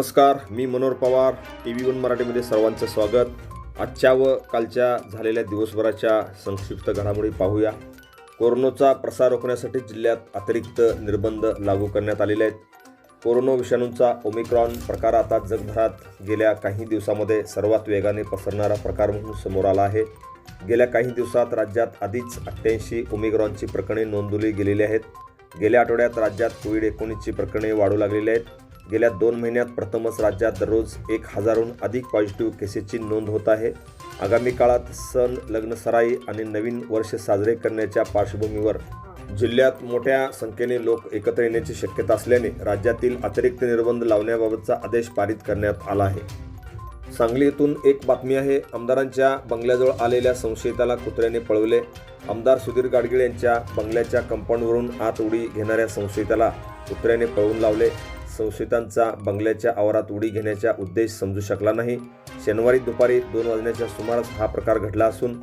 नमस्कार, मी मनोहर पवार. TV1 मराठीमध्ये सर्वांचं स्वागत. आजच्या व कालच्या झालेल्या दिवसभराच्या संक्षिप्त घडामोडी पाहूया. कोरोनाचा प्रसार रोखण्यासाठी जिल्ह्यात अतिरिक्त निर्बंध लागू करण्यात आलेले आहेत. कोरोना विषाणूचा ओमिक्रॉन प्रकार आता जगभरात गेल्या काही दिवसामध्ये सर्वात वेगाने पसरणारा प्रकार म्हणून समोर आला आहे. गेल्या काही दिवसात राज्यात आधीच 88 ओमिक्रॉनची प्रकरणे नोंदवली गेलेली आहेत. गेल्या आठवड्यात राज्यात कोविड-19ची प्रकरणे वाढू लागलेली आहेत. गेल्या 2 महिन्यात प्रथमच राज्यात दररोज 1000हून अधिक पॉझिटिव्ह केसेसची नोंद होत आहे. आगामी काळात सण, लग्नसराई आणि नवीन वर्ष साजरे करण्याच्या पार्श्वभूमीवर जिल्ह्यात मोठ्या संख्येने लोक एकत्र येण्याची शक्यता असल्याने राज्यातील अतिरिक्त निर्बंध लावण्याबाबतचा आदेश पारित करण्यात आला आहे. सांगली येथून एक बातमी आहे. आमदारांच्या बंगल्याजवळ आलेल्या संशयिताला कुत्र्याने पळवले. आमदार सुधीर गाडगीळ यांच्या बंगल्याच्या कंपाऊंडवरून आत उडी घेणाऱ्या संशयिताला कुत्र्याने पळवून लावले. संशयितांचा बंगल्याच्या आवारात उडी घेण्याचा उद्देश समजू शकला नाही. शनिवारी दुपारी 2 वाजण्याच्या सुमारास हा प्रकार घडला असून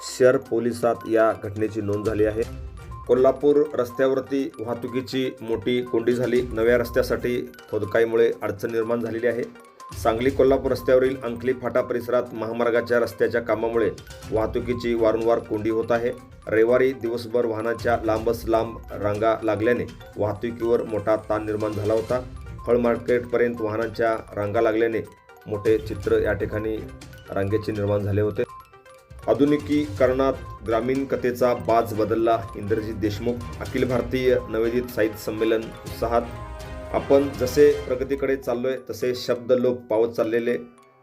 शहर पोलिसात या घटनेची नोंद झाली आहे. कोल्हापूर रस्त्यावरती वाहतुकीची मोठी कोंडी झाली. नव्या रस्त्यासाठी खोदकाईमुळे अडचण निर्माण झालेली आहे. सांगली कोल्हापूर रस्त्यावरील अंकली फाटा परिसरात महामार्गाच्या रस्त्याच्या कामामुळे वाहतुकीची वारंवार कोंडी होत आहे. रविवारी दिवसभर वाहनाच्या लांबच लांब रांगा लागल्याने वाहतुकीवर मोठा ताण निर्माण झाला होता. फळ मार्केटपर्यंत वाहनांच्या रांगा लागल्याने मोठे चित्र या ठिकाणी रांगेचे निर्माण झाले होते. आधुनिकीकरणात ग्रामीण कथेचा बाज बदलला. इंद्रजित देशमुख. अखिल भारतीय नवोदित साहित्य संमेलन उत्साहात. आपण जसे प्रगतीकडे चाललोय तसे शब्द लोप पावत चाललेले.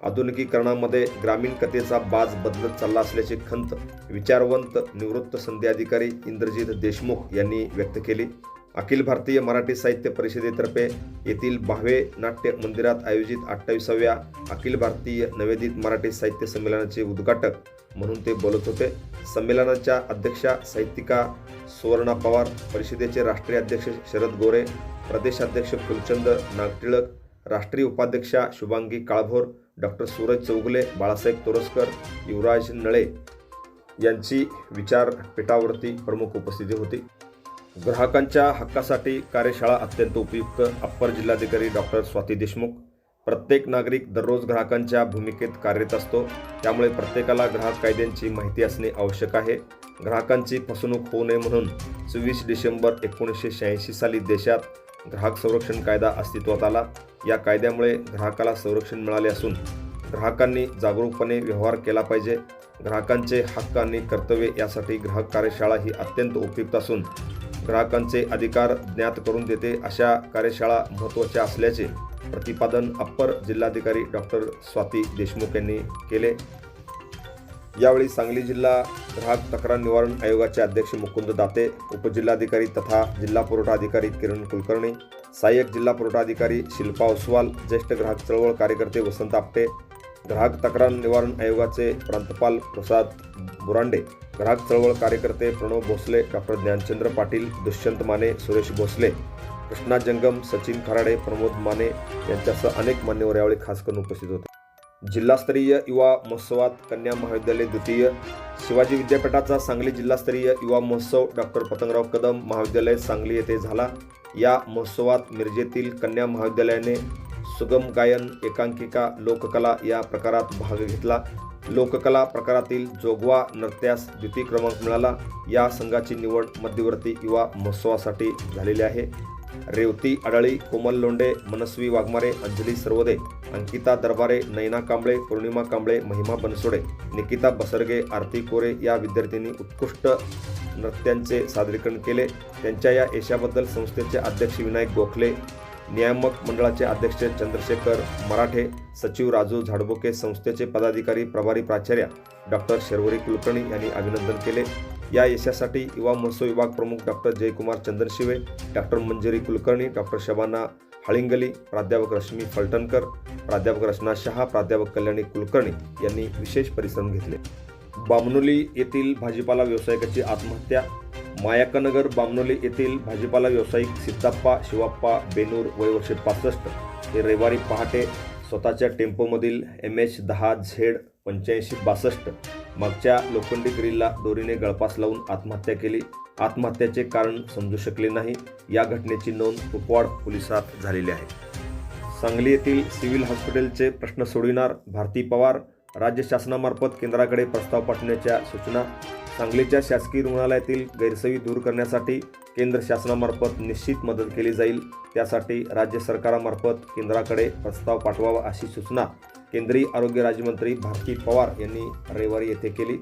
आधुनिकीकरणामध्ये ग्रामीण कथेचा बाज बदलत चालला असल्याची खंत विचारवंत निवृत्त संधी अधिकारी इंद्रजित देशमुख यांनी व्यक्त केली. अखिल भारतीय मराठी साहित्य परिषदेतर्फे येथील भावे नाट्य मंदिरात आयोजित 28व्या अखिल भारतीय नवोदित मराठी साहित्य संमेलनाचे उद्घाटक म्हणून ते बोलत होते. संमेलनाच्या अध्यक्षा साहित्यिका सुवर्णा पवार, परिषदेचे राष्ट्रीय अध्यक्ष शरद गोरे, प्रदेशाध्यक्ष फुलचंद नागटिळक, राष्ट्रीय उपाध्यक्षा शुभांगी काळभोर, डॉक्टर सूरज चौगुले, बाळासाहेब तोरसकर, युवराज नळे यांची विचारपीठावरती प्रमुख उपस्थिती होती. ग्राहकांच्या हक्कासाठी कार्यशाळा अत्यंत उपयुक्त. अप्पर जिल्हाधिकारी डॉक्टर स्वाती देशमुख. प्रत्येक नागरिक दररोज ग्राहकांच्या भूमिकेत कार्यरत असतो. त्यामुळे प्रत्येकाला ग्राहक कायद्यांची माहिती असणे आवश्यक आहे. ग्राहकांची फसवणूक होऊ नये म्हणून 24 डिसेंबर 1986 साली देशात ग्राहक संरक्षण कायदा अस्तित्वात आला. या कायद्यामुळे ग्राहकाला संरक्षण मिळाले असून ग्राहकांनी जागरूकपणे व्यवहार केला पाहिजे. ग्राहकांचे हक्क आणि कर्तव्ये यासाठी ग्राहक कार्यशाळा ही अत्यंत उपयुक्त असून ग्राहकांचे अधिकार ज्ञात करून देते. अशा कार्यशाळा महत्त्वाच्या असल्याचे प्रतिपादन अप्पर जिल्हाधिकारी डॉक्टर स्वाती देशमुख यांनी केले. यावेळी सांगली जिल्हा ग्राहक तक्रार निवारण आयोगाचे अध्यक्ष मुकुंद दाते, उपजिल्हाधिकारी तथा जिल्हा पुरवठा अधिकारी किरण कुलकर्णी, सहाय्यक जिल्हा पुरवठा अधिकारी शिल्पा ओसवाल, ज्येष्ठ ग्राहक चळवळ कार्यकर्ते वसंत आपटे, ग्राहक तक्रार निवारण आयोगाचे प्रांतपाल प्रसाद बुरांडे, ग्राहक चळवळ कार्यकर्ते प्रणव भोसले, डॉक्टर ज्ञानचंद्र पाटील, दुष्यंत माने, सुरेश भोसले, कृष्णा जंगम, सचिन खराडे, प्रमोद माने यांच्यासह अनेक मान्यवर यावेळी खास करून उपस्थित होते. जिल्हास्तरीय युवा महोत्सवात कन्या महाविद्यालय द्वितीय. शिवाजी विद्यापीठाचा सांगली जिल्हास्तरीय युवा महोत्सव डॉक्टर पतंगराव कदम महाविद्यालय सांगली येथे झाला. या महोत्सवात मिरजेतील कन्या महाविद्यालयाने सुगम गायन, एकांकिका, लोककला या प्रकारात भाग घेतला. लोककला प्रकारातील जोगवा नृत्यास द्वितीय क्रमांक मिळाला. या संघाची निवड मध्यवर्ती युवा महोत्सवासाठी झालेली आहे. रेवती आडळी, कोमल लोंढे, मनस्वी वाघमारे, अंजली सर्वदे, अंकिता दरबारे, नैना कांबळे, पौर्णिमा कांबळे, महिमा बनसोडे, निकिता बसरगे, आरती कोरे या विद्यार्थिनी उत्कृष्ट नृत्यांचे सादरीकरण केले. त्यांच्या या यशाबद्दल संस्थेचे अध्यक्ष विनायक गोखले, नियामक मंडळाचे अध्यक्ष चंद्रशेखर मराठे, सचिव राजू झाडबोके, संस्थेचे पदाधिकारी प्रभारी प्राचार्य डॉक्टर शर्वरी कुलकर्णी यांनी अभिनंदन केले. या यशासाठी युवा महोत्सव विभाग प्रमुख doctor Jaykumar Chandanshive, doctor Manjiri Kulkarni, doctor Shabana Halingali, प्राध्यापक रश्मी फलटणकर, प्राध्यापक रचना शहा, प्राध्यापक कल्याणी कुलकर्णी यांनी विशेष परिश्रम घेतले. बामनोली येथील भाजीपाला व्यावसायिकाची आत्महत्या. मायाकनगर बामनोली येथील भाजीपाला व्यावसायिक सिद्धप्पा शिवाप्पा बेनूर वय वर्षे 65 हे रविवारी पहाटे स्वतःच्या टेम्पोमधील MH10Z8562 मागच्या लोखंडी ग्रिलला दोरीने गळफास लावून आत्महत्या केली. आत्महत्येचे कारण समजू शकले नाही. या घटनेची नोंद कुपवाड पोलिसात झालेली आहे. सांगली येथील सिव्हिल हॉस्पिटलचे प्रश्न सोडविणार भारती पवार. राज्य शासनामार्फत केंद्राकडे प्रस्ताव पाठवण्याच्या सूचना. सांगलीच्या शासकीय रुग्णालयातील गैरसोयी दूर करण्यासाठी केंद्र शासनामार्फत निश्चित मदत केली जाईल. त्यासाठी राज्य सरकारामार्फत केंद्राकडे प्रस्ताव पाठवावा अशी सूचना केंद्रीय आरोग्य राज्यमंत्री भारती पवार यांनी रविवारी येथे केली.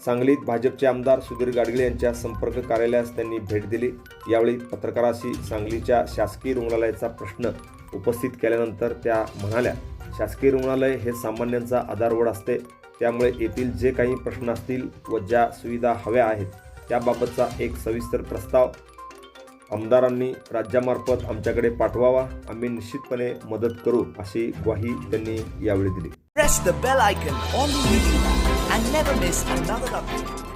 सांगलीत भाजपचे आमदार सुधीर गाडगीळ यांच्या संपर्क कार्यालयास त्यांनी भेट दिली. यावेळी पत्रकारांशी सांगलीच्या शासकीय रुग्णालयाचा प्रश्न उपस्थित केल्यानंतर त्या म्हणाल्या, शासकीय रुग्णालय हे सामान्यांचा आधारवड असते. त्यामुळे येथील जे काही प्रश्न असतील व ज्या सुविधा हव्या आहेत त्याबाबतचा एक सविस्तर प्रस्ताव आमदारांनी राज्यामार्फत आमच्याकडे पाठवावा. आम्ही निश्चितपणे मदत करू अशी ग्वाही त्यांनी यावेळी दिली. Press the bell icon on the YouTube app and never miss another update.